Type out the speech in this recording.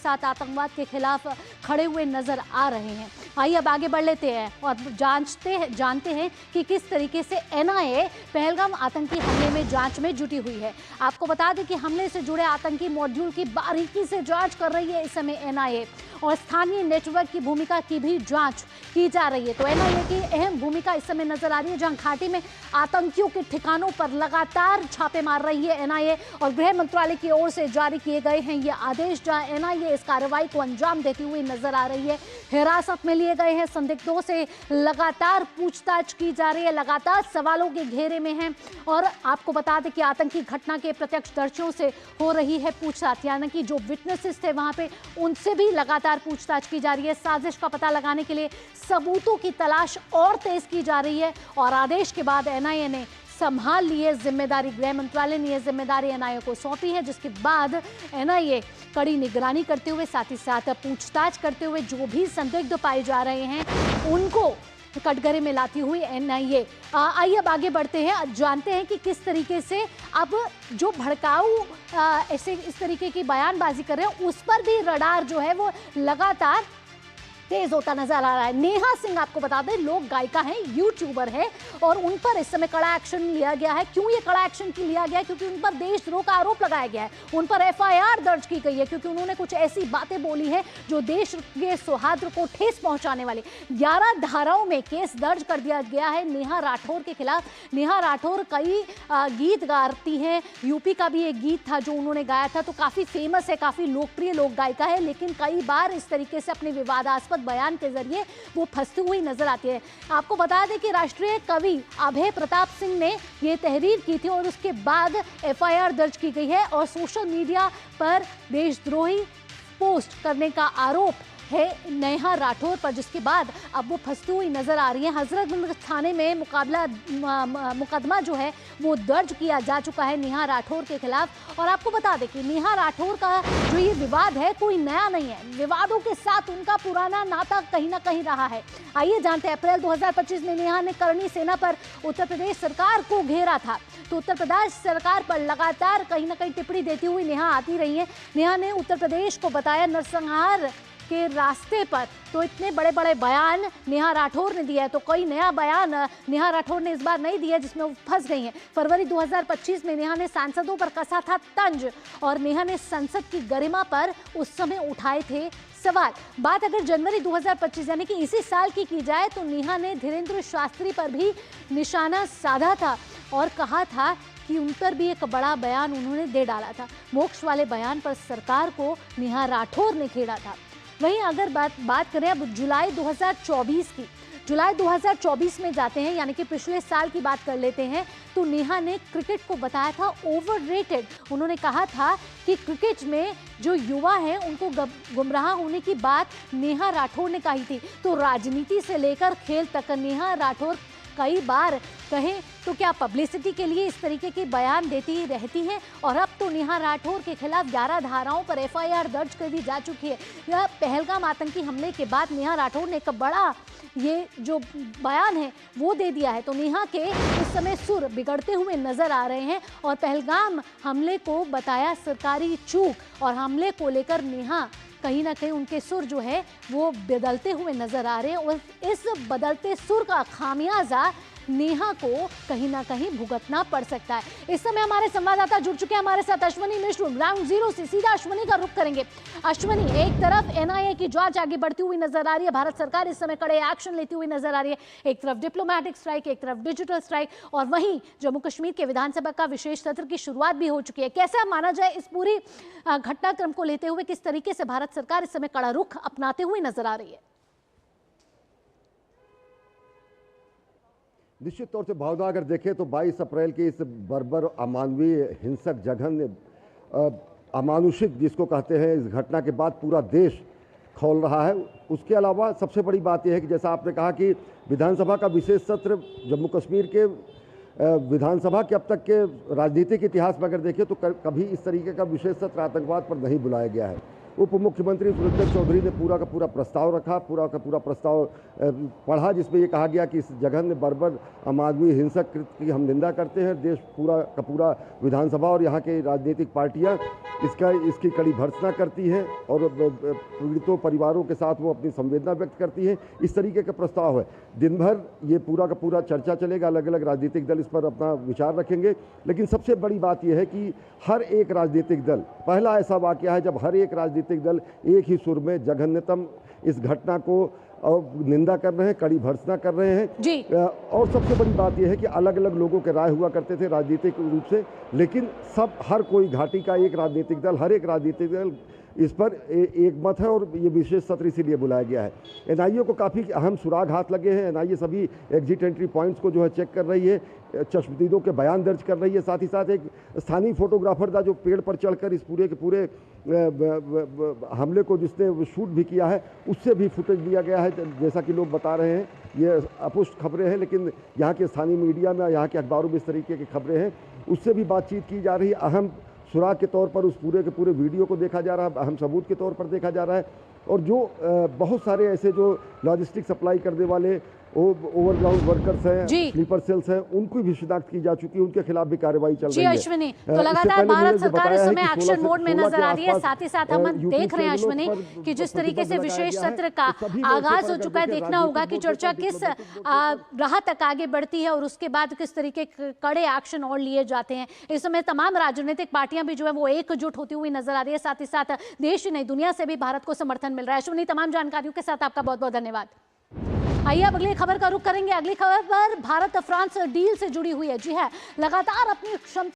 साथ आतंकवाद के खिलाफ खड़े हुए नजर आ रहे हैं। आइए अब आगे बढ़ लेते हैं और जानते हैं कि किस तरीके से एनआईए पहलगाम आतंकी हमले में जांच में जुटी हुई है। आपको बता दें कि हमले से जुड़े आतंकी मॉड्यूल की बारीकी से जांच कर रही है इस समय एनआईए, और स्थानीय नेटवर्क की भूमिका की भी जांच की जा रही है। तो एनआईए की अहम भूमिका इस समय नजर आ रही है, जहां घाटी में आतंकियों के ठिकानों पर लगातार छापे मार रही है एनआईए, और गृह मंत्रालय की ओर से जारी किए गए हैं ये आदेश, जहां एनआईए इस कार्रवाई को अंजाम देती हुई नजर आ रही है। हिरासत में लिए गए हैं संदिग्धों से लगातार पूछताछ की जा रही है, लगातार सवालों के घेरे में है। और आपको बता दें कि आतंकी घटना के प्रत्यक्षदर्शियों से हो रही है पूछताछ, यानी कि जो विटनेसेस थे वहां पे उनसे भी लगातार पूछताछ की जा रही है। साजिश का पता लगाने के लिए सबूतों की तलाश और तेज की जा रही है, और आदेश के बाद एनआईए ने संभाल ली है जिम्मेदारी। गृह मंत्रालय ने यह जिम्मेदारी एनआईए को सौंपी है, जिसके बाद एनआईए कड़ी निगरानी करते हुए साथ ही साथ पूछताछ करते हुए जो भी संदिग्ध पाए जा रहे हैं उनको कटघरे में लाती हुई एनआईए। आइए अब आगे बढ़ते हैं, जानते हैं कि किस तरीके से अब जो भड़काऊ ऐसे इस तरीके की बयानबाजी कर रहे हैं उस पर भी रडार जो है वो लगातार तेज होता नजर आ रहा है। नेहा सिंह आपको बता दें लोक गायिका हैं, यूट्यूबर है, और उन पर इस समय कड़ा एक्शन लिया गया है। क्यों ये कड़ा एक्शन लिया गया है? क्योंकि उन पर देशद्रोह का आरोप लगाया गया है, उन पर एफआईआर दर्ज की गई है, क्योंकि उन्होंने कुछ ऐसी बातें बोली है जो देश के सौहार्द को ठेस पहुंचाने वाली। 11 धाराओं में केस दर्ज कर दिया गया है नेहा राठौर के खिलाफ। नेहा राठौर कई गीत गाती हैं, यूपी का भी एक गीत था जो उन्होंने गाया था, तो काफी फेमस है, काफी लोकप्रिय लोक गायिका है, लेकिन कई बार इस तरीके से अपने विवादास्पद बयान के जरिए वो फंसती हुई नजर आती है। आपको बता दें कि राष्ट्रीय कवि अभय प्रताप सिंह ने ये तहरीर की थी और उसके बाद एफआईआर दर्ज की गई है, और सोशल मीडिया पर देशद्रोही पोस्ट करने का आरोप है नेहा राठौर पर, जिसके बाद अब वो फंसती हुई नजर आ रही है। हजरतगंज थाने में मुकदमा जो है वो दर्ज किया जा चुका है नेहा राठौर के खिलाफ। और आपको बता दें कि नेहा राठौर का जो ये विवाद है कोई नया नहीं है, विवादों के साथ उनका पुराना नाता कहीं ना कहीं रहा है। आइए जानते हैं, अप्रैल 2025 में नेहा ने करणी सेना पर उत्तर प्रदेश सरकार को घेरा था, तो उत्तर प्रदेश सरकार पर लगातार कहीं ना कहीं टिप्पणी देती हुई नेहा आती रही है। नेहा ने उत्तर प्रदेश को बताया नरसंहार के रास्ते पर, तो इतने बड़े बड़े बयान नेहा राठौर ने दिया है, तो कोई नया बयान नेहा राठौर ने इस बार नहीं दिया जिसमें वो फंस गई हैं। फरवरी 2025 में नेहा ने सांसदों पर कसा था तंज, और नेहा ने संसद की गरिमा पर उस समय उठाए थे सवाल। बात अगर जनवरी 2025 यानी कि इसी साल की जाए तो नेहा ने धीरेन्द्र शास्त्री पर भी निशाना साधा था और कहा था कि उन पर भी एक बड़ा बयान उन्होंने दे डाला था। मोक्ष वाले बयान पर सरकार को नेहा राठौर ने खेड़ा था। वहीं अगर बात करें अब जुलाई 2024 की, जुलाई 2024 में जाते हैं, यानी कि पिछले साल की बात कर लेते हैं, तो नेहा ने क्रिकेट को बताया था ओवररेटेड। उन्होंने कहा था कि क्रिकेट में जो युवा हैं उनको गुमराह होने की बात नेहा राठौर ने कही थी। तो राजनीति से लेकर खेल तक नेहा राठौर कई बार कहें तो क्या पब्लिसिटी के लिए इस तरीके के बयान देती ही रहती हैं, और अब तो नेहा राठौर के खिलाफ 11 धाराओं पर एफआईआर दर्ज कर दी जा चुकी है। यह पहलगाम आतंकी हमले के बाद नेहा राठौर ने एक बड़ा ये जो बयान है वो दे दिया है। तो नेहा के इस समय सुर बिगड़ते हुए नजर आ रहे हैं, और पहलगाम हमले को बताया सरकारी चूक, और हमले को लेकर नेहा कहीं ना कहीं उनके सुर जो है वो बदलते हुए नजर आ रहे हैं, और इस बदलते सुर का खामियाजा नेहा को कहीं ना कहीं भुगतना पड़ सकता है। इस समय हमारे संवाददाता जुड़ चुके हैं हमारे साथ, अश्वनी मिश्र। ग्राउंड जीरो से सीधा अश्वनी का रुख करेंगे। अश्वनी, एक तरफ एनआईए की जांच आगे बढ़ती हुई नजर आ रही है, भारत सरकार इस समय कड़े एक्शन लेती हुई नजर आ रही है, एक तरफ डिप्लोमेटिक स्ट्राइक, एक तरफ डिजिटल स्ट्राइक, और वहीं जम्मू कश्मीर के विधानसभा का विशेष सत्र की शुरुआत भी हो चुकी है। कैसे माना जाए इस पूरी घटनाक्रम को लेते हुए, किस तरीके से भारत सरकार इस समय कड़ा रुख अपनाते हुए नजर आ रही है? निश्चित तौर से भावना अगर देखें तो 22 अप्रैल की इस बर्बर अमानवीय हिंसक जघन्य अमानुषिक जिसको कहते हैं इस घटना के बाद पूरा देश खौल रहा है। उसके अलावा सबसे बड़ी बात यह है कि जैसा आपने कहा कि विधानसभा का विशेष सत्र जम्मू कश्मीर के विधानसभा के अब तक के राजनीतिक इतिहास में अगर देखें तो कभी इस तरीके का विशेष सत्र आतंकवाद पर नहीं बुलाया गया है। उप मुख्यमंत्री सुरेंद्र चौधरी ने पूरा का पूरा प्रस्ताव रखा, पूरा का पूरा प्रस्ताव पढ़ा, जिसमें ये कहा गया कि इस जघन्य बर्बर अमानवीय हिंसक कृत्य की हम निंदा करते हैं। देश पूरा का पूरा विधानसभा और यहाँ के राजनीतिक पार्टियाँ इसकी कड़ी भर्त्सना करती हैं और पीड़ितों परिवारों के साथ वो अपनी संवेदना व्यक्त करती हैं। इस तरीके का प्रस्ताव है। दिन भर ये पूरा का पूरा चर्चा चलेगा, अलग अलग राजनीतिक दल इस पर अपना विचार रखेंगे। लेकिन सबसे बड़ी बात यह है कि हर एक राजनीतिक दल, पहला ऐसा वाकया है जब हर एक राजनीतिक दल एक ही सुर में जघन्यतम इस घटना को निंदा कर रहे हैं, कड़ी भर्त्सना कर रहे हैं जी। और सबसे बड़ी बात यह है कि अलग अलग लोगों के राय हुआ करते थे राजनीतिक रूप से, लेकिन हर कोई घाटी का एक राजनीतिक दल, हर एक राजनीतिक दल इस पर एक मत है और ये विशेष सत्र इसीलिए बुलाया गया है। एनआईए को काफ़ी अहम सुराग हाथ लगे हैं। एनआईए सभी एग्जिट एंट्री पॉइंट्स को जो है चेक कर रही है, चश्मदीदों के बयान दर्ज कर रही है। साथ ही साथ एक स्थानीय फोटोग्राफर था जो पेड़ पर चढ़कर इस पूरे के पूरे हमले को जिसने शूट भी किया है, उससे भी फुटेज लिया गया है। जैसा कि लोग बता रहे हैं, ये अपुष्ट खबरें हैं, लेकिन यहाँ के स्थानीय मीडिया में, यहाँ के अखबारों में इस तरीके की खबरें हैं। उससे भी बातचीत की जा रही है। अहम सुराग के तौर पर उस पूरे के पूरे वीडियो को देखा जा रहा है, अहम सबूत के तौर पर देखा जा रहा है। और जो बहुत सारे ऐसे जो लॉजिस्टिक सप्लाई करने वाले ओवरग्राउंड वर्कर्स हैं, स्लीपर सेल्स हैं, उनकी भी शिनाख्त की जा चुकी है, उनके खिलाफ भी कार्रवाई चल रही है। अश्विनी, तो लगातार भारत सरकार इस समय एक्शन मोड में नजर आ रही है। साथ ही साथ हम देख रहे हैं अश्विनी कि जिस तरीके से विशेष सत्र का आगाज हो चुका है, देखना होगा कि चर्चा किस राह तक आगे बढ़ती है और उसके बाद किस तरीके कड़े एक्शन और लिए जाते हैं। इस समय तमाम राजनीतिक पार्टियां भी जो है वो एकजुट होती हुई नजर आ रही है। साथ ही साथ देश ही नहीं, दुनिया से भी भारत को समर्थन मिल रहा है। अश्विनी, तमाम जानकारियों के साथ आपका बहुत बहुत धन्यवाद। आइए अब अगली खबर का रुख करेंगे। अगली खबर पर भारत फ्रांस डील से जुड़ी हुई है। जी है, लगातार अपनी क्षमता